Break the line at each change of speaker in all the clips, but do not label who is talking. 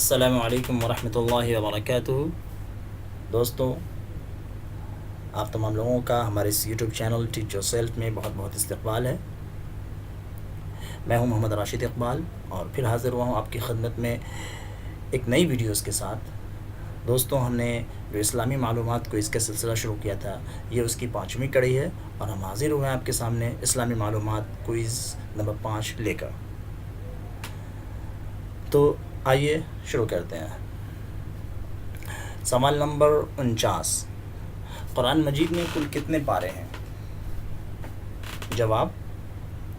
السلام علیکم ورحمۃ اللہ وبرکاتہ۔ دوستوں، آپ تمام لوگوں کا ہمارے اس YouTube channel teach yourself میں بہت بہت استقبال ہے۔ میں ہوں محمد راشد اقبال اور پھر حاضر ہوا ہوں آپ کی خدمت میں ایک نئی ویڈیوز کے ساتھ۔ دوستوں، ہم نے جو اسلامی معلومات کو اس کا سلسلہ شروع کیا تھا، یہ اس کی 5ویں کڑی ہے اور ہم حاضر ہوئے ہیں آپ کے سامنے اسلامی معلومات کوئز نمبر 5 لے کر۔ تو آئیے شروع کرتے ہیں۔ سوال نمبر 49، قرآن مجید میں کل کتنے پارے ہیں؟ جواب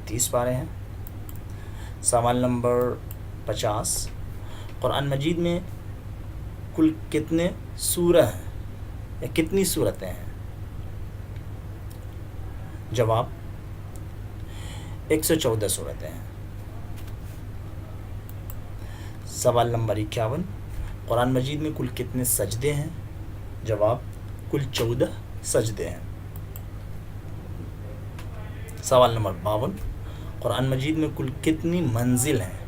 30 پارے ہیں۔ سوال نمبر 50، قرآن مجید میں کل کتنے سورہ ہیں یا کتنی سورتیں ہیں؟ جواب 114 سورتیں ہیں۔ سوال نمبر 51، قرآن مجید میں کل کتنے سجدے ہیں؟ جواب کل 14 سجدے ہیں۔ سوال نمبر 52، قرآن مجید میں کل کتنی منزل ہیں؟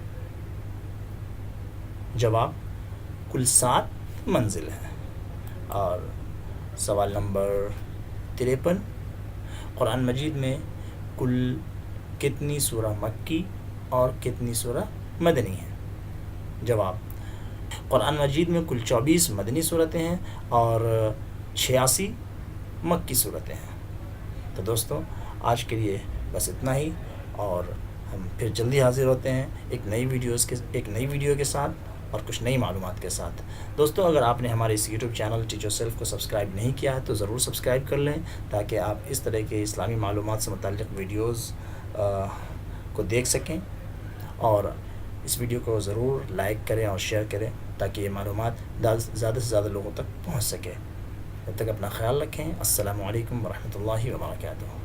جواب کل 7 منزل ہیں۔ اور سوال نمبر 53، قرآن مجید میں کل کتنی سورہ مکی اور کتنی سورہ مدنی ہیں؟ جواب قرآن مجید میں کل 24 مدنی صورتیں ہیں اور 86 مکی صورتیں ہیں۔ تو دوستوں، آج کے لیے بس اتنا ہی، اور ہم پھر جلدی حاضر ہوتے ہیں ایک نئی ویڈیو کے ساتھ اور کچھ نئی معلومات کے ساتھ۔ دوستوں، اگر آپ نے ہمارے اس YouTube channel teach yourself کو سبسکرائب نہیں کیا ہے تو ضرور سبسکرائب کر لیں، تاکہ آپ اس طرح کے اسلامی معلومات سے متعلق ویڈیوز کو دیکھ سکیں، اور اس ویڈیو کو ضرور لائک کریں اور شیئر کریں تاکہ یہ معلومات زیادہ سے زیادہ لوگوں تک پہنچ سکے۔ تب تک اپنا خیال رکھیں۔ السلام علیکم ورحمۃ اللہ وبرکاتہ۔